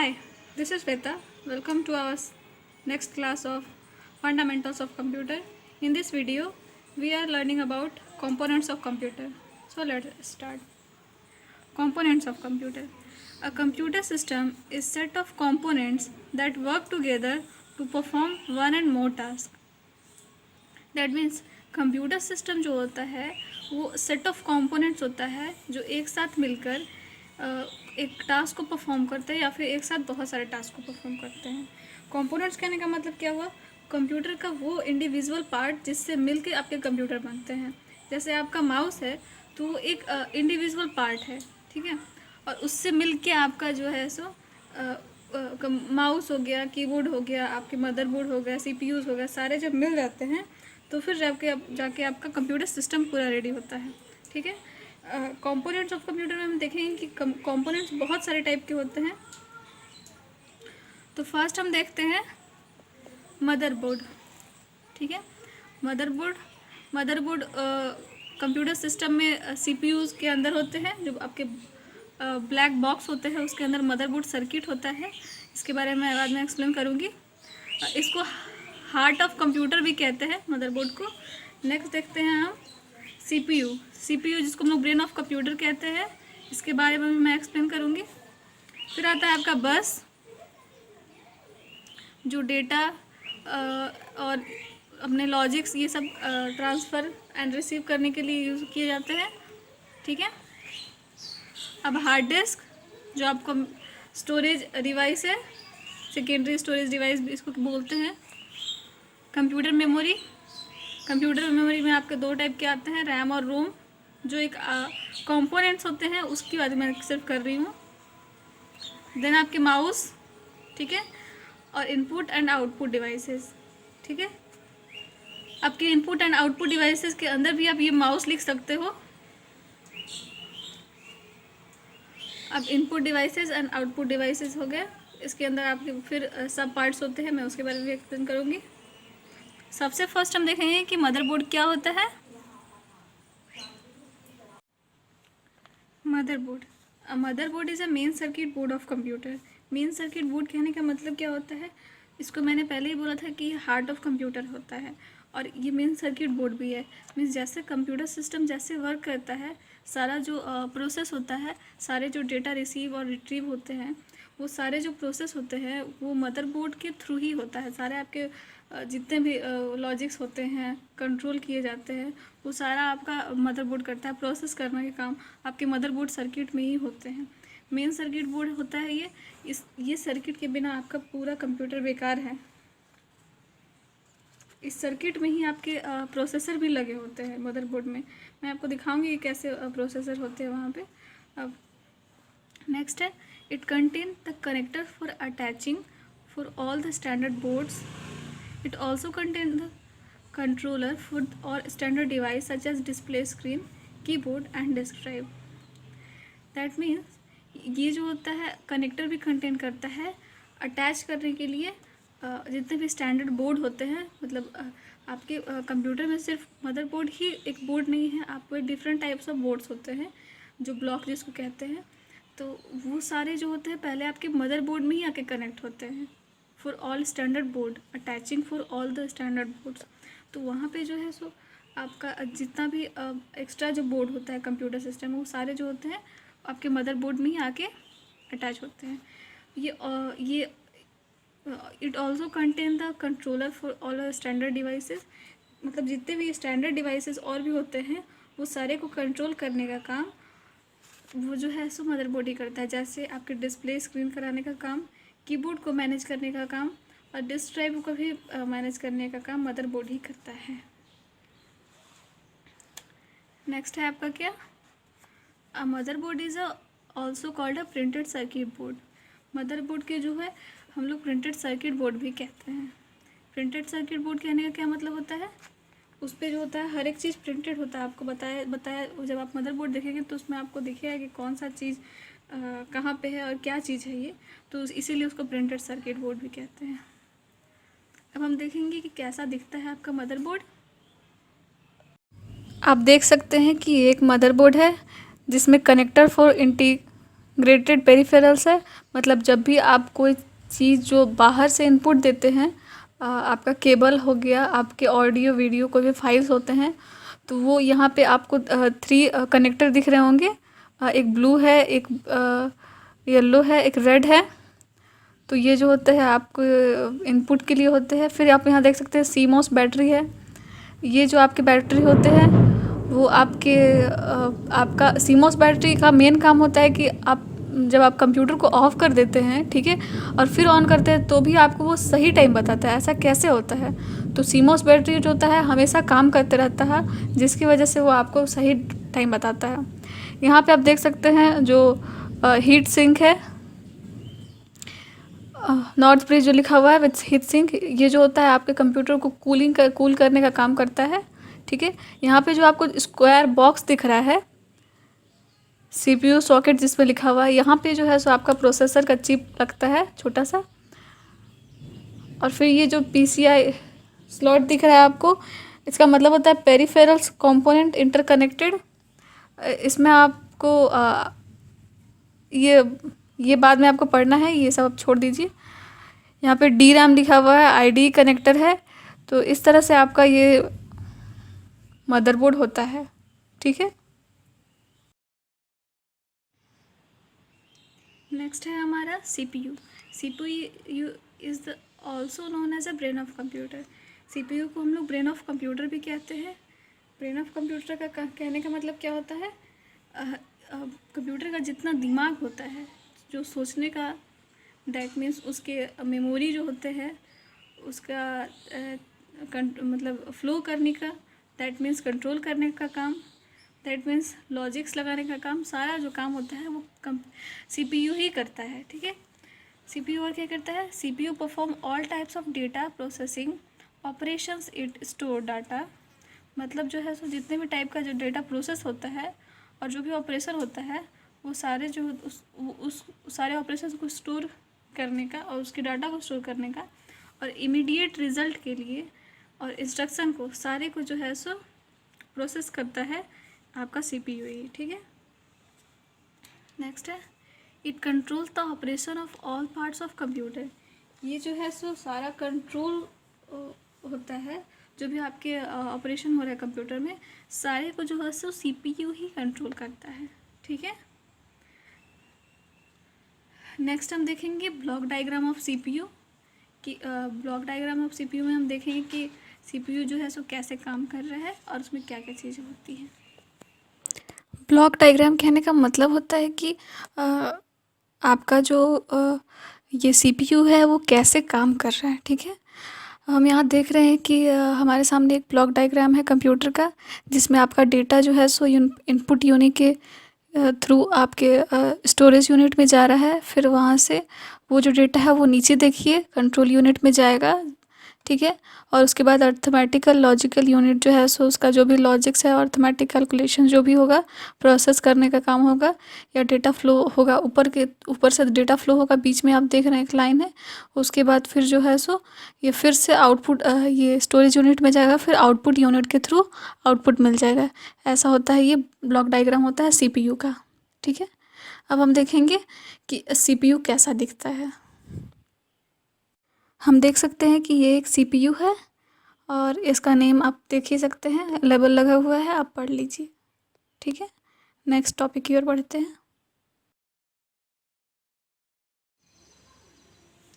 Hi, this is Veta. Welcome to our next class of Fundamentals of Computer. In this video, we are learning about components of computer. So let's start. Components of computer. A computer system is set of components that work together to perform one and more tasks. That means computer system जो होता है वो set of components होता है जो एक साथ मिलकर एक टास्क को परफॉर्म करते हैं या फिर एक साथ बहुत सारे टास्क को परफॉर्म करते हैं। कंपोनेंट्स कहने का मतलब क्या हुआ? कंप्यूटर का वो इंडिविजुअल पार्ट जिससे मिलकर आपके कंप्यूटर बनते हैं। जैसे आपका माउस है तो वो एक इंडिविजुअल पार्ट है, ठीक है, और उससे मिल के आपका जो है सो माउस हो गया, कीबोर्ड हो गया, आपके मदरबोर्ड हो गया, सीपीयूज हो गया, सारे जब मिल जाते हैं तो फिर जाके आपका कंप्यूटर सिस्टम पूरा रेडी होता है, ठीक है। कंपोनेंट्स ऑफ कंप्यूटर में हम देखेंगे कि कंपोनेंट्स बहुत सारे टाइप के होते हैं। तो फर्स्ट हम देखते हैं मदरबोर्ड, ठीक है। मदरबोर्ड कंप्यूटर सिस्टम में सीपीयूज के अंदर होते हैं, जो आपके ब्लैक बॉक्स होते हैं उसके अंदर मदरबोर्ड सर्किट होता है। इसके बारे में बाद में एक्सप्लेन करूँगी। इसको हार्ट ऑफ कंप्यूटर भी कहते हैं मदरबोर्ड को। नेक्स्ट देखते हैं हम सीपीयू जिसको हम लोग ब्रेन ऑफ कंप्यूटर कहते हैं। इसके बारे में मैं एक्सप्लेन करूँगी। फिर आता है आपका बस, जो डेटा और अपने लॉजिक्स ये सब ट्रांसफ़र एंड रिसीव करने के लिए यूज़ किए जाते हैं, ठीक है। अब हार्ड डिस्क जो आपको स्टोरेज डिवाइस है, सेकेंडरी स्टोरेज डिवाइस भी इसको बोलते हैं। कंप्यूटर मेमोरी में आपके दो टाइप के आते हैं, रैम और रोम, जो एक कंपोनेंट्स होते हैं उसकी बात मैं सिर्फ कर रही हूँ। देन आपके माउस, ठीक है, और इनपुट एंड आउटपुट डिवाइसेस, ठीक है। आपके इनपुट एंड आउटपुट डिवाइसेस के अंदर भी आप ये माउस लिख सकते हो। अब input devices and output devices हो गए। इसके अंदर आपके फिर सब पार्ट्स होते हैं, मैं उसके बारे में भी एक्सप्लेन करूँगी। सबसे फर्स्ट हम देखेंगे कि मदरबोर्ड क्या होता है। Motherboard is a main circuit board of computer. Main circuit board कहने का मतलब क्या होता है? इसको मैंने पहले ही बोला था कि हार्ट ऑफ कंप्यूटर होता है और ये मेन सर्किट बोर्ड भी है। मीन्स जैसे कंप्यूटर सिस्टम जैसे वर्क करता है, सारा जो प्रोसेस होता है, सारे जो डेटा रिसीव और रिट्रीव होते हैं, वो सारे जो प्रोसेस होते हैं वो मदरबोर्ड के थ्रू ही होता है। सारे आपके जितने भी लॉजिक्स होते हैं, कंट्रोल किए जाते हैं, वो सारा आपका मदरबोर्ड करता है। प्रोसेस करने के काम आपके मदरबोर्ड सर्किट में ही होते हैं। मेन सर्किट बोर्ड होता है ये सर्किट के बिना आपका पूरा कंप्यूटर बेकार है। इस सर्किट में ही आपके प्रोसेसर भी लगे होते हैं मदरबोर्ड में। मैं आपको दिखाऊंगी कि कैसे प्रोसेसर होते हैं वहाँ पे। अब नेक्स्ट है, it contain the connector for attaching for all the standard boards. It also contains the controller for all standard device such as display screen, keyboard and disk drive. That means ये जो होता है connector भी contain करता है attach करने के लिए जितने भी स्टैंडर्ड बोर्ड होते हैं। मतलब आपके कंप्यूटर में सिर्फ मदरबोर्ड ही एक बोर्ड नहीं है, आपको डिफरेंट टाइप्स ऑफ बोर्ड्स होते हैं जो ब्लॉक जिसको कहते हैं। तो वो सारे जो होते हैं पहले आपके मदरबोर्ड में ही आके कनेक्ट होते हैं। For all standard board, attaching for all the standard boards. तो वहाँ पे जो है सो आपका जितना भी एक्स्ट्रा जो बोर्ड होता है कंप्यूटर सिस्टम में, वो सारे जो होते हैं आपके मदरबोर्ड में ही आके अटैच होते हैं। ये it also contain the controller for all standard devices. मतलब जितने भी स्टैंडर्ड डिवाइसेस और भी होते हैं वो सारे को कंट्रोल करने का काम वो जो है सो मदरबोर्ड ही करता है। जैसे आपके डिस्प्ले स्क्रीन कराने का काम, कीबोर्ड को मैनेज करने का काम और डिस्क ड्राइव को भी मैनेज करने का काम मदरबोर्ड ही करता है। नेक्स्ट है आपका क्या, motherboard is also called a printed circuit board. Motherboard के जो है हम लोग प्रिंटेड सर्किट बोर्ड भी कहते हैं। प्रिंटेड सर्किट बोर्ड कहने का क्या मतलब होता है? उस पर जो होता है हर एक चीज़ प्रिंटेड होता है। आपको बताया जब आप मदरबोर्ड देखेंगे तो उसमें आपको दिखेगा कि कौन सा चीज़ कहाँ पे है और क्या चीज़ है ये, तो इसीलिए उसको प्रिंटेड सर्किट बोर्ड भी कहते हैं। अब हम देखेंगे कि कैसा दिखता है आपका मदरबोर्ड। आप देख सकते हैं कि एक मदरबोर्ड है जिसमें कनेक्टर फॉर ग्रेटेड पेरिफेरल्स है, मतलब जब भी आप कोई चीज़ जो बाहर से इनपुट देते हैं, आपका केबल हो गया, आपके ऑडियो वीडियो कोई भी फाइल्स होते हैं, तो वो यहाँ पे आपको 3 कनेक्टर दिख रहे होंगे। एक ब्लू है, एक येलो है, एक रेड है। तो ये जो होते हैं आपको इनपुट के लिए होते हैं। फिर आप यहाँ देख सकते हैं सीमॉस बैटरी है। ये जो आपके बैटरी होते हैं वो आपके आपका सीमॉस बैटरी का मेन काम होता है कि आप जब आप कंप्यूटर को ऑफ कर देते हैं, ठीक है, और फिर ऑन करते हैं तो भी आपको वो सही टाइम बताता है। ऐसा कैसे होता है? तो सीमॉस बैटरी जो होता है हमेशा काम करते रहता है, जिसकी वजह से वो आपको सही टाइम बताता है। यहाँ पे आप देख सकते हैं जो हीट सिंक है, नॉर्थ ब्रिज जो लिखा हुआ है विथ हीट सिंक, ये जो होता है आपके कंप्यूटर को कूल करने का काम करता है, ठीक है। यहाँ पे जो आपको स्क्वायर बॉक्स दिख रहा है, सीपीयू सॉकेट जिस पे लिखा हुआ है, यहाँ पे जो है सो आपका प्रोसेसर का चिप लगता है छोटा सा। और फिर ये जो पीसीआई स्लॉट दिख रहा है आपको, इसका मतलब होता है पेरिफेरल्स कंपोनेंट इंटरकनेक्टेड। इसमें आपको ये बाद में आपको पढ़ना है, ये सब आप छोड़ दीजिए। यहाँ पे डी रैम लिखा हुआ है, आईडी कनेक्टर है। तो इस तरह से आपका ये मदरबोर्ड होता है, ठीक है। नेक्स्ट है हमारा CPU. CPU is the also known as a brain of computer. CPU को हम लोग ब्रेन ऑफ कंप्यूटर भी कहते हैं। ब्रेन ऑफ कंप्यूटर का कहने का मतलब क्या होता है? कंप्यूटर का जितना दिमाग होता है, जो सोचने का, दैट मीन्स उसके मेमोरी जो होते हैं, उसका मतलब फ्लो करने का, दैट मीन्स कंट्रोल करने का काम, दैट मीन्स लॉजिक्स लगाने का काम, सारा जो काम होता है वो सीपीयू ही करता है, ठीक है। सीपीयू और क्या करता है? CPU perform all types of data processing operations, it store data. मतलब जो है सो जितने भी टाइप का जो डेटा प्रोसेस होता है और जो भी ऑपरेशन होता है, वो सारे जो उस सारे ऑपरेशन को स्टोर करने का और उसके डाटा को स्टोर करने का, और इमीडिएट रिजल्ट के लिए और इंस्ट्रक्शन को सारे को जो है सो प्रोसेस करता है आपका सीपीयू ही, ठीक है। नेक्स्ट है it controls the operation of all parts of computer. ये जो है सो सारा कंट्रोल होता है, जो भी आपके ऑपरेशन हो रहा है कंप्यूटर में, सारे को जो है सो सीपीयू ही कंट्रोल करता है, ठीक है। नेक्स्ट हम देखेंगे ब्लॉक डायग्राम ऑफ सीपीयू कि ब्लॉक डायग्राम ऑफ सीपीयू में हम देखेंगे कि सीपीयू जो है सो कैसे काम कर रहा है और उसमें क्या क्या चीज़ें होती हैं। ब्लॉक डायग्राम कहने का मतलब होता है कि आपका जो ये सीपीयू है वो कैसे काम कर रहा है, ठीक है। हम यहाँ देख रहे हैं कि हमारे सामने एक ब्लॉक डायग्राम है कंप्यूटर का, जिसमें आपका डेटा जो है सो इनपुट यूनिट के थ्रू आपके स्टोरेज यूनिट में जा रहा है। फिर वहाँ से वो जो डेटा है वो नीचे देखिए कंट्रोल यूनिट में जाएगा, ठीक है। और उसके बाद अर्थमेटिकल लॉजिकल यूनिट जो है सो उसका जो भी लॉजिक्स है और अर्थमेटिक कैलकुलेशन जो भी होगा प्रोसेस करने का काम होगा, या डेटा फ्लो होगा ऊपर से डेटा फ्लो होगा, बीच में आप देख रहे हैं एक लाइन है। उसके बाद फिर जो है सो ये फिर से आउटपुट ये स्टोरेज यूनिट में जाएगा, फिर आउटपुट यूनिट के थ्रू आउटपुट मिल जाएगा। ऐसा होता है, ये ब्लॉक डायग्राम होता है सीपीयू का, ठीक है। अब हम देखेंगे कि सीपीयू कैसा दिखता है। हम देख सकते हैं कि ये एक सीपीयू है और इसका नेम आप देख ही सकते हैं, लेबल लगा हुआ है, आप पढ़ लीजिए, ठीक है। नेक्स्ट टॉपिक की ओर बढ़ते हैं।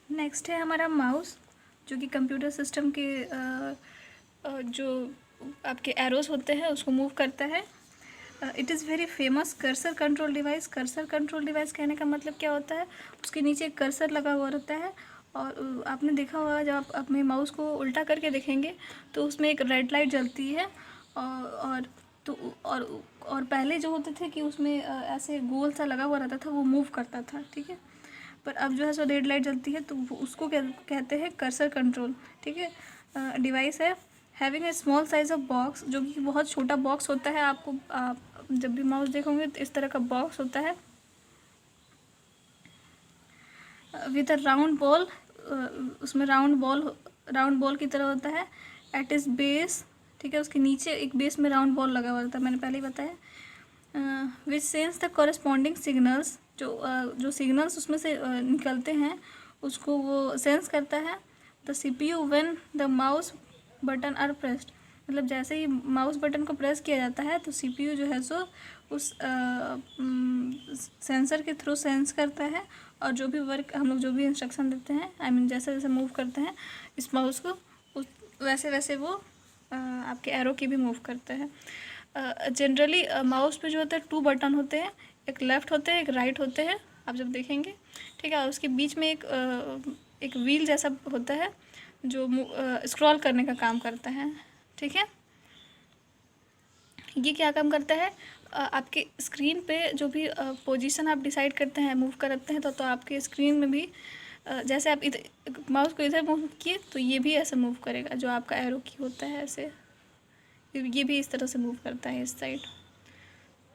नेक्स्ट है हमारा माउस, जो कि कंप्यूटर सिस्टम के जो आपके एरोस होते हैं उसको मूव करता है। It is very famous cursor control device. Cursor control device कहने का मतलब क्या होता है? उसके नीचे एक कर्सर लगा हुआ रहता है, और आपने देखा होगा जब आप अपने माउस को उल्टा करके देखेंगे तो उसमें एक रेड लाइट जलती है, और तो और पहले जो होते थे कि उसमें ऐसे गोल सा लगा हुआ रहता था, वो मूव करता था, ठीक है। पर अब जो है सो रेड लाइट जलती है, तो उसको कहते हैं कर्सर कंट्रोल, ठीक है। डिवाइस है having a small size of box, जो कि बहुत छोटा बॉक्स होता है। आपको जब भी माउस देखोगे तो इस तरह का बॉक्स होता है विद अ राउंड बॉल। उसमें राउंड बॉल की तरह होता है एट इस बेस, ठीक है। उसके नीचे एक बेस में राउंड बॉल लगा हुआ रहता है, मैंने पहले ही बताया। Which sense the corresponding signals, जो सिग्नल्स उसमें से निकलते हैं उसको वो सेंस करता है। The CPU when the mouse button are pressed, मतलब जैसे ही माउस बटन को प्रेस किया जाता है तो CPU जो है सो उस सेंसर के थ्रू सेंस करता है, और जो भी वर्क हम लोग जो भी इंस्ट्रक्शन देते हैं, आई मीन जैसे जैसे मूव करते हैं इस माउस को, वैसे वैसे वो आपके एरो की भी मूव करते हैं। जनरली माउस पे जो होता है 2 बटन होते हैं, एक लेफ़्ट होते हैं एक राइट होते हैं, आप जब देखेंगे, ठीक है। और उसके बीच में एक व्हील जैसा होता है जो स्क्रॉल करने का काम करता है, ठीक है। ये क्या काम करता है, आपके स्क्रीन पे जो भी पोजीशन आप डिसाइड करते हैं, मूव करते हैं, तो आपके स्क्रीन में भी जैसे आप इधर माउस को इधर मूव किए तो ये भी ऐसे मूव करेगा, जो आपका एरो की होता है ऐसे, ये भी इस तरह से मूव करता है इस साइड।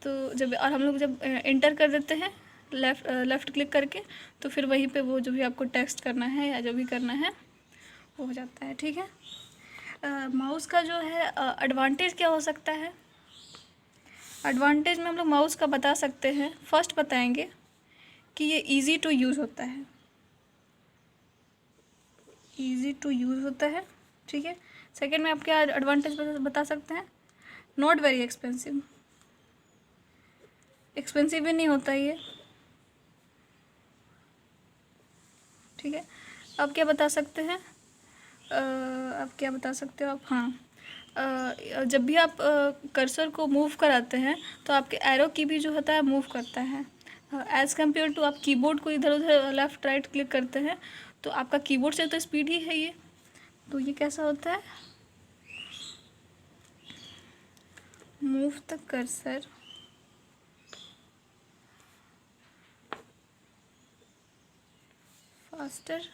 तो जब और हम लोग जब एंटर कर देते हैं लेफ़्ट क्लिक करके, तो फिर वहीं पे वो जो भी आपको टेक्स्ट करना है या जो भी करना है वो हो जाता है, ठीक है। माउस का जो है एडवांटेज क्या हो सकता है, एडवांटेज में हम लोग माउस का बता सकते हैं। फर्स्ट बताएंगे कि ये इजी टू यूज़ होता है, इजी टू यूज़ होता है, ठीक है। सेकेंड में आप क्या एडवांटेज बता सकते हैं, नॉट वेरी एक्सपेंसिव, एक्सपेंसिव भी नहीं होता ये, ठीक है। अब क्या बता सकते हैं, अब क्या बता सकते हो आप, हाँ, जब भी आप कर्सर को मूव कराते हैं तो आपके एरो की भी जो होता है मूव करता है, एज़ कम्पेयर टू आप कीबोर्ड को इधर उधर लेफ़्ट राइट क्लिक करते हैं तो आपका कीबोर्ड से तो स्पीड ही है ये, तो ये कैसा होता है, move the cursor faster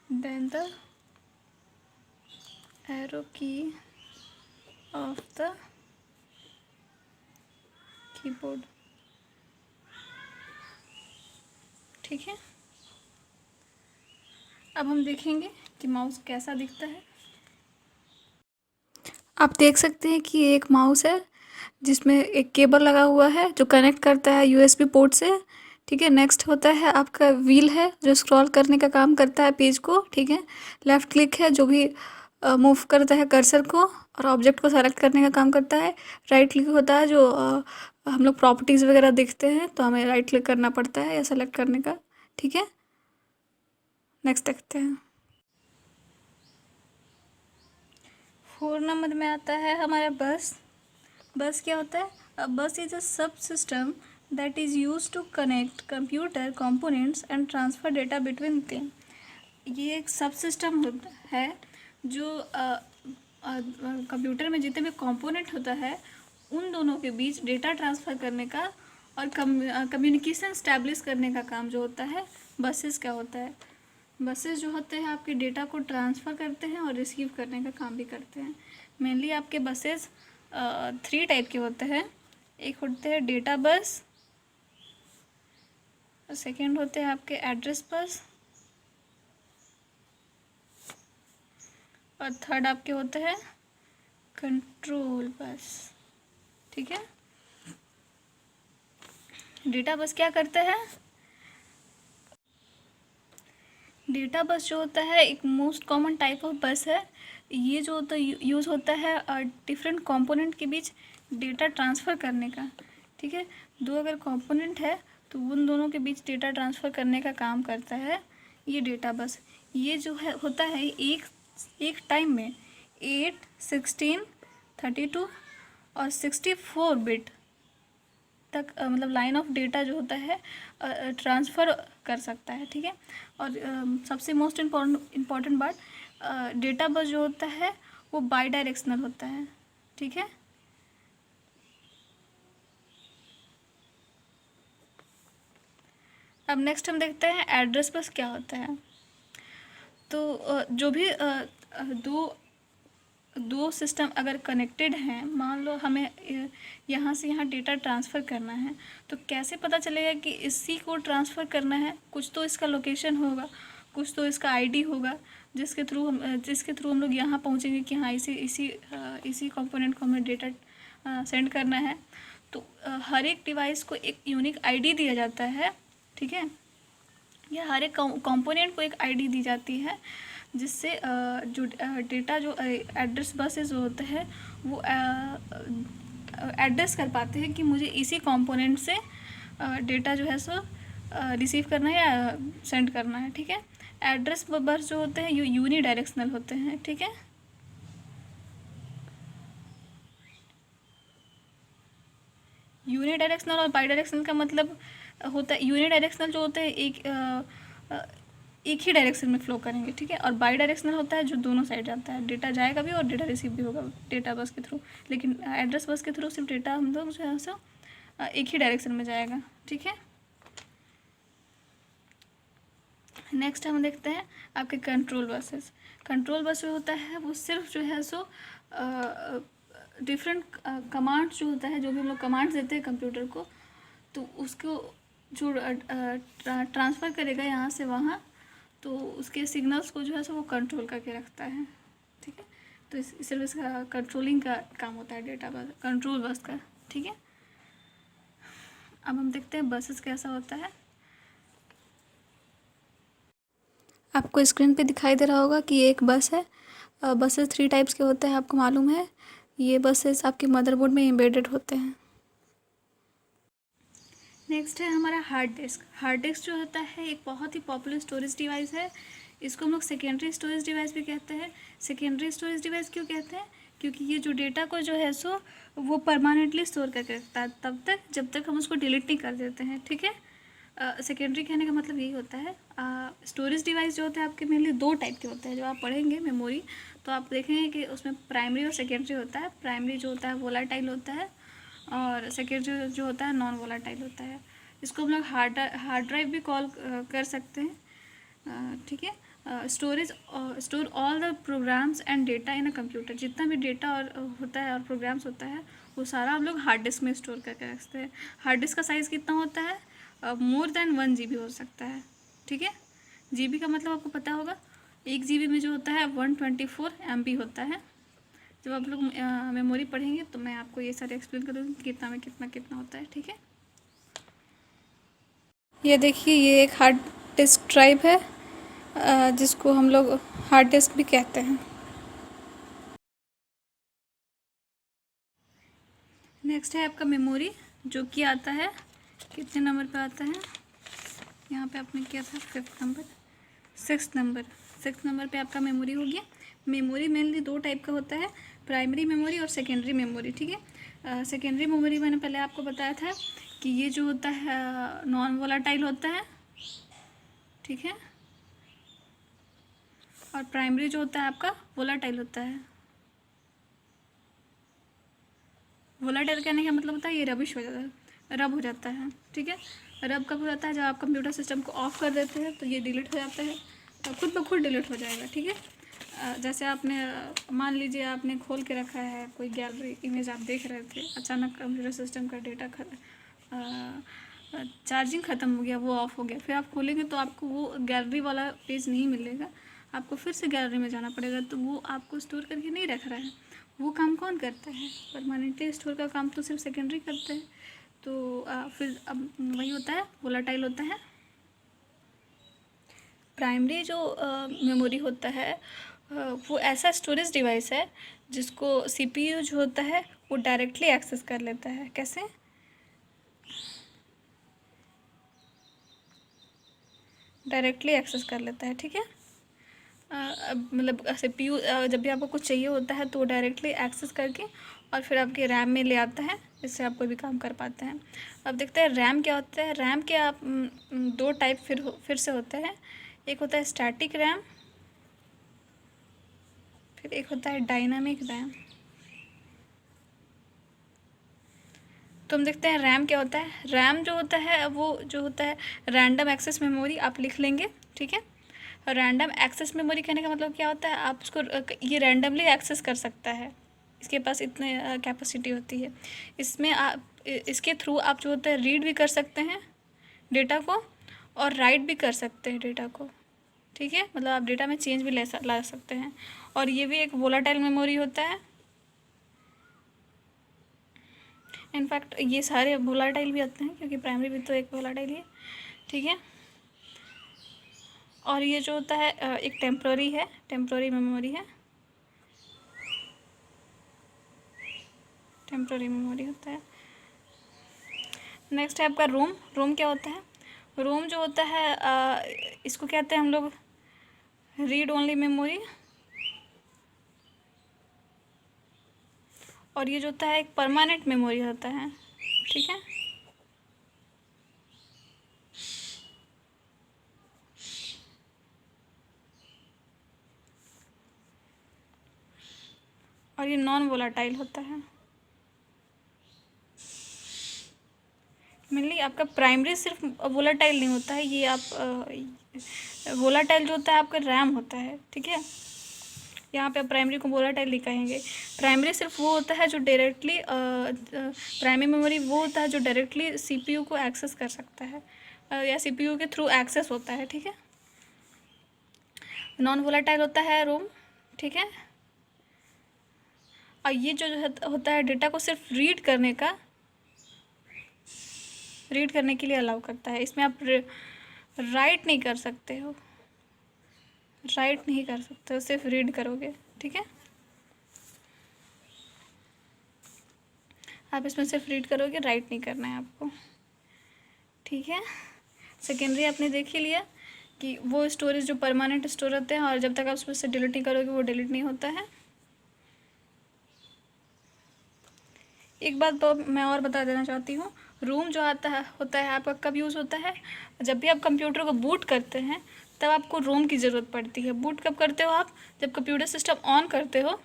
than the arrow की ऑफ द कीबोर्ड, ठीक है। अब हम देखेंगे कि माउस कैसा दिखता है। आप देख सकते हैं कि ये एक माउस है जिसमें एक केबल लगा हुआ है जो कनेक्ट करता है USB पोर्ट से, ठीक है। नेक्स्ट होता है आपका व्हील है जो स्क्रॉल करने का काम करता है पेज को, ठीक है। लेफ़्ट क्लिक है जो भी मूव करता है कर्सर को और ऑब्जेक्ट को सेलेक्ट करने का काम करता है। राइट क्लिक होता है जो हम लोग प्रॉपर्टीज़ वगैरह देखते हैं तो हमें राइट क्लिक करना पड़ता है या सेलेक्ट करने का, ठीक है। नेक्स्ट देखते हैं। 4 नंबर में आता है हमारा बस। बस क्या होता है, बस is a sub system that is use to connect computer components and transfer data between them. ये एक सब सिस्टम है जो कंप्यूटर में जितने भी कंपोनेंट होता है उन दोनों के बीच डेटा ट्रांसफ़र करने का और कम्युनिकेशन स्टैब्लिश करने का काम जो होता है बसेस क्या होता है। बसेस जो होते हैं आपके डेटा को ट्रांसफ़र करते हैं और रिसीव करने का काम भी करते हैं। मेनली आपके बसेस 3 टाइप के होते हैं, एक होते हैं डेटा बस, सेकेंड होते हैं आपके एड्रेस बस, और थर्ड आपके होते हैं कंट्रोल बस, ठीक है। डेटा बस क्या करता है, डेटा बस जो होता है एक मोस्ट कॉमन टाइप ऑफ बस है। ये जो होता है यूज़ होता है डिफरेंट कंपोनेंट के बीच डेटा ट्रांसफ़र करने का, ठीक है। 2 अगर कंपोनेंट है तो उन दोनों के बीच डेटा ट्रांसफ़र करने का काम करता है ये डेटा बस। ये जो है होता है एक टाइम में 8, 16, 32 और 64 बिट तक मतलब लाइन ऑफ डेटा जो होता है ट्रांसफ़र कर सकता है, ठीक है। और सबसे मोस्ट इम्पॉर्टेंट बात, डेटा बस जो होता है वो बाई डायरेक्शनल होता है, ठीक है। अब नेक्स्ट हम देखते हैं एड्रेस बस क्या होता है। तो जो भी दो सिस्टम अगर कनेक्टेड हैं, मान लो हमें यहाँ से यहाँ डेटा ट्रांसफ़र करना है, तो कैसे पता चलेगा कि इसी को ट्रांसफ़र करना है, कुछ तो इसका लोकेशन होगा, कुछ तो इसका आईडी होगा जिसके थ्रू हम लोग यहाँ पहुँचेंगे कि हाँ इसी कंपोनेंट को हमें डेटा सेंड करना है। तो हर एक डिवाइस को एक यूनिक आईडी दिया जाता है, ठीक है। या हर एक कंपोनेंट को एक आईडी दी जाती है, जिससे जो डेटा जो एड्रेस बसेस जो होते हैं वो एड्रेस कर पाते हैं कि मुझे इसी कंपोनेंट से डेटा जो है सो रिसीव करना है या सेंड करना है, ठीक है। एड्रेस बस जो होते हैं यूनी डायरेक्शनल होते हैं, ठीक है। यूनी डायरेक्शनल और बाई डायरेक्शनल का मतलब होता है, यूनी डायरेक्शनल जो होते हैं एक ही डायरेक्शन में फ्लो करेंगे, ठीक है। और बाई डायरेक्शनल होता है जो दोनों साइड जाता है, डेटा जाएगा भी और डेटा रिसीव भी होगा डेटा बस के थ्रू। लेकिन एड्रेस बस के थ्रू सिर्फ डेटा हम लोग जो है सो एक ही डायरेक्शन में जाएगा, ठीक है। नेक्स्ट हम देखते हैं आपके कंट्रोल बसेस। कंट्रोल बस जो होता है वो सिर्फ जो है सो डिफरेंट कमांड्स जो होता है, जो भी हम लोग कमांड्स देते हैं कंप्यूटर को, तो उसको जो ट्रांसफ़र करेगा यहाँ से वहाँ, तो उसके सिग्नल्स को जो है सो वो कंट्रोल करके रखता है, ठीक है। तो सिर्फ इसका कंट्रोलिंग का काम होता है डेटा बस, कंट्रोल बस का, ठीक है। अब हम देखते हैं बसेस कैसा होता है। आपको स्क्रीन पे दिखाई दे रहा होगा कि ये एक बस है। बसेस 3 टाइप्स के होते हैं, आपको मालूम है। ये बसेस आपके मदरबोर्ड में एम्बेडेड होते हैं। नेक्स्ट है हमारा हार्ड डिस्क। हार्ड डिस्क जो होता है एक बहुत ही पॉपुलर स्टोरेज डिवाइस है। इसको हम लोग सेकेंडरी स्टोरेज डिवाइस भी कहते हैं। सेकेंडरी स्टोरेज डिवाइस क्यों कहते हैं? क्योंकि ये जो डेटा को जो है सो वो परमानेंटली स्टोर करके रखता है तब तक जब तक हम उसको डिलीट नहीं कर देते हैं, ठीक है। सेकेंडरी कहने का मतलब यही होता है। स्टोरेज डिवाइस जो होता है आपके मेनली 2 टाइप के होते हैं। जो आप पढ़ेंगे मेमोरी तो आप देखेंगे कि उसमें प्राइमरी और सेकेंडरी होता है। प्राइमरी जो होता है वोलाटाइल होता है और सेकेंडरी जो होता है नॉन वोलाटाइल होता है। इसको हम लोग हार्ड ड्राइव भी कॉल कर सकते हैं, ठीक है। Store all the programs and data in a computer. जितना भी डेटा और होता है और प्रोग्राम्स होता है वो सारा हम लोग हार्ड डिस्क में स्टोर करके रखते हैं। हार्ड डिस्क का साइज़ कितना होता है? मोर देन 1 GB हो सकता है, ठीक है। GB का मतलब आपको पता होगा, 1 GB में जो होता है 124 MB होता है। जब आप लोग मेमोरी पढ़ेंगे तो मैं आपको ये सारे एक्सप्लेन करूँगी कितना में कितना कितना होता है, ठीक है। ये देखिए, ये एक हार्ड डिस्क ड्राइव है जिसको हम लोग हार्ड डिस्क भी कहते हैं। नेक्स्ट है आपका मेमोरी, जो कि आता है कितने नंबर पे आता है? यहाँ पे आपने किया था 5th नंबर, 6th नंबर पे आपका मेमोरी हो गया। मेमोरी मेनली 2 टाइप का होता है, प्राइमरी मेमोरी और सेकेंडरी मेमोरी, ठीक है। सेकेंडरी मेमोरी मैंने पहले आपको बताया था कि ये जो होता है नॉन वोलाटाइल होता है, ठीक है। और प्राइमरी जो होता है आपका वोलाटाइल होता है। वोलाटाइल कहने का मतलब होता है ये रबिश हो जाता है, रब हो जाता है, ठीक है। रब कब हो जाता है? जब आप कंप्यूटर सिस्टम को ऑफ कर देते हैं तो ये डिलीट हो जाता है, तो खुद ब खुद डिलीट हो जाएगा, ठीक है। जैसे आपने मान लीजिए आपने खोल के रखा है कोई गैलरी इमेज आप देख रहे थे, अचानक कंप्यूटर सिस्टम का डेटा चार्जिंग ख़त्म हो गया, वो ऑफ हो गया, फिर आप खोलेंगे तो आपको वो गैलरी वाला पेज नहीं मिलेगा, आपको फिर से गैलरी में जाना पड़ेगा। तो वो आपको स्टोर करके नहीं रख रहा है, वो काम कौन करता है? परमानेंटली स्टोर का काम तो सिर्फ सेकेंडरी करते हैं। तो फिर अब वही होता है, वोलाटाइल होता है। प्राइमरी जो मेमोरी होता है वो ऐसा स्टोरेज डिवाइस है जिसको सीपीयू जो होता है वो डायरेक्टली एक्सेस कर लेता है। कैसे? डायरेक्टली एक्सेस कर लेता है, ठीक है। मतलब सीपीयू जब भी आपको कुछ चाहिए होता है तो वो डायरेक्टली एक्सेस करके और फिर आपके रैम में ले आता है, जिससे आप कोई भी काम कर पाते हैं। अब देखते हैं रैम क्या होता है। रैम के आप 2 टाइप फिर से होते हैं। एक होता है स्टैटिक रैम, फिर एक होता है डायनामिक रैम। तो हम देखते हैं रैम क्या होता है। रैम जो होता है वो जो होता है रैंडम एक्सेस मेमोरी, आप लिख लेंगे, ठीक है। रैंडम एक्सेस मेमोरी कहने का मतलब क्या होता है? आप उसको ये रैंडमली एक्सेस कर सकता है, इसके पास इतने कैपेसिटी होती है। इसमें आप इसके थ्रू आप जो होता है रीड भी कर सकते हैं डेटा को और राइट भी कर सकते हैं डेटा को, ठीक है, मतलब आप डेटा में चेंज भी ला सकते हैं। और ये भी एक वोलाटाइल मेमोरी होता है। इनफैक्ट ये सारे वोलाटाइल भी आते हैं, क्योंकि प्राइमरी भी तो एक वोलाटाइल है, ठीक है। और ये जो होता है एक टेम्प्रोरी है, टेम्प्रोरी मेमोरी है, टेम्प्रोरी मेमोरी होता है। नेक्स्ट है आपका रोम। रोम क्या होता है? रोम जो होता है इसको कहते हैं हम लोग रीड ओनली मेमोरी। और ये जो होता है एक परमानेंट मेमोरी होता है, ठीक है। और ये नॉन वोलाटाइल होता है। मेनली आपका प्राइमरी सिर्फ वोलाटाइल नहीं होता है, ये आप वोलाटाइल जो होता है आपका रैम होता है, ठीक है। यहाँ पे आप प्राइमरी को वोलाटाइल नहीं कहेंगे। प्राइमरी सिर्फ वो होता है जो डायरेक्टली प्राइमरी मेमोरी वो होता है जो डायरेक्टली सीपीयू को एक्सेस कर सकता है, या सीपीयू के थ्रू एक्सेस होता है, ठीक है। नॉन वोलाटाइल होता है रोम, ठीक है। और ये जो होता है डेटा को सिर्फ रीड करने के लिए अलाउ करता है। इसमें आप राइट नहीं कर सकते हो, राइट नहीं कर सकते हो, सिर्फ रीड करोगे, ठीक है। आप इसमें सिर्फ रीड करोगे, राइट नहीं करना है आपको, ठीक है। सेकेंडरी आपने देख ही लिया कि वो स्टोरेज जो परमानेंट स्टोर होते हैं, और जब तक आप उसमें से डिलीट नहीं करोगे वो डिलीट नहीं होता है। एक बात मैं और बता देना चाहती हूँ, रूम जो होता है आपका कब यूज़ होता है? जब भी आप कंप्यूटर को बूट करते हैं तब आपको रोम की ज़रूरत पड़ती है। बूट कब करते हो आप? जब कंप्यूटर सिस्टम ऑन करते हो,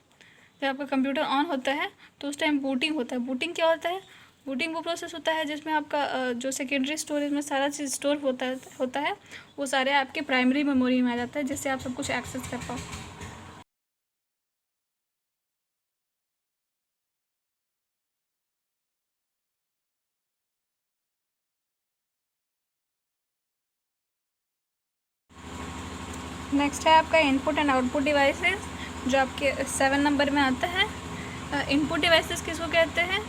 जब आपका कंप्यूटर ऑन होता है तो उस टाइम बूटिंग होता है। बूटिंग क्या होता है? बूटिंग वो प्रोसेस होता है जिसमें आपका जो सेकेंडरी स्टोरेज में सारा चीज़ स्टोर होता है वो सारे आपके प्राइमरी मेमोरी में आ जाता है, जिससे आप सब कुछ एक्सेस कर पाओ। नेक्स्ट है आपका इनपुट एंड आउटपुट डिवाइसेस, जो आपके 7 नंबर में आता है। इनपुट डिवाइसेस किसको कहते हैं?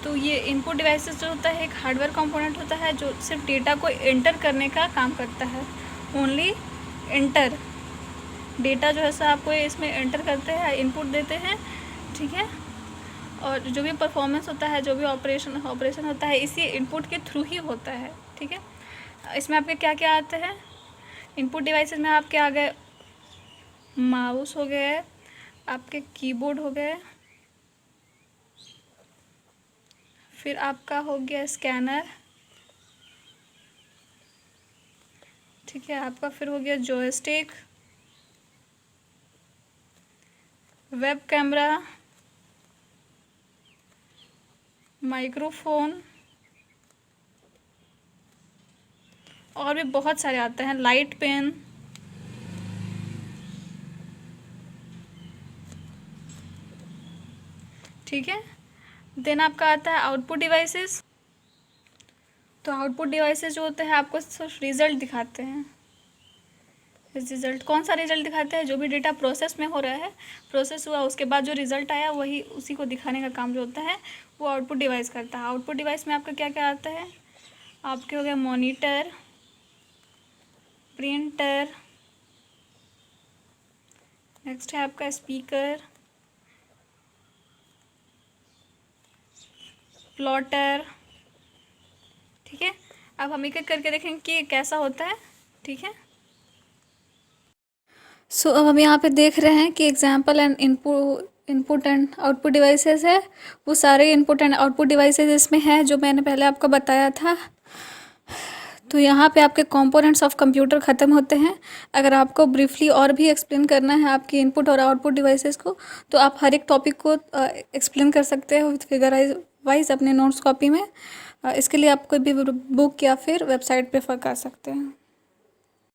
तो ये इनपुट डिवाइसेस जो होता है एक हार्डवेयर कंपोनेंट होता है जो सिर्फ डेटा को एंटर करने का काम करता है। ओनली एंटर, डेटा जो है सो आपको इसमें एंटर करते हैं, इनपुट देते हैं, ठीक है। और जो भी परफॉर्मेंस होता है, जो भी ऑपरेशन होता है, इसी इनपुट के थ्रू ही होता है, ठीक है। इसमें आपके क्या क्या आते हैं? इनपुट डिवाइसेस में आपके आ गए माउस हो गए, आपके कीबोर्ड हो गए, फिर आपका हो गया स्कैनर, ठीक है। आपका फिर हो गया जॉयस्टिक, वेब कैमरा, माइक्रोफोन, और भी बहुत सारे आते हैं, लाइट पेन, ठीक है। देन आपका आता है आउटपुट डिवाइसेस। तो आउटपुट डिवाइसेस जो होते हैं आपको सिर्फ रिजल्ट दिखाते हैं। रिजल्ट कौन सा रिजल्ट दिखाते हैं? जो भी डेटा प्रोसेस में हो रहा है, प्रोसेस हुआ, उसके बाद जो रिजल्ट आया वही उसी को दिखाने का काम जो होता है वो आउटपुट डिवाइस करता है। आउटपुट डिवाइस में आपका क्या क्या आता है? आपके हो गया मॉनिटर, प्रिंटर, नेक्स्ट है आपका स्पीकर, प्लॉटर, ठीक है। अब हम एक एक करके देखेंगे कि कैसा होता है, ठीक है। अब हम यहाँ पे देख रहे हैं कि example and input and output devices है। वो सारे इनपुट एंड आउटपुट डिवाइसेस इसमें है जो मैंने पहले आपको बताया था। तो यहाँ पे आपके कंपोनेंट्स ऑफ कंप्यूटर ख़त्म होते हैं। अगर आपको ब्रीफली और भी एक्सप्लेन करना है आपके इनपुट और आउटपुट डिवाइसेस को, तो आप हर एक टॉपिक को एक्सप्लेन कर सकते हो विथ फिगर वाइज अपने नोट्स कॉपी में। इसके लिए आप कोई भी बुक या फिर वेबसाइट प्रेफर कर सकते हैं।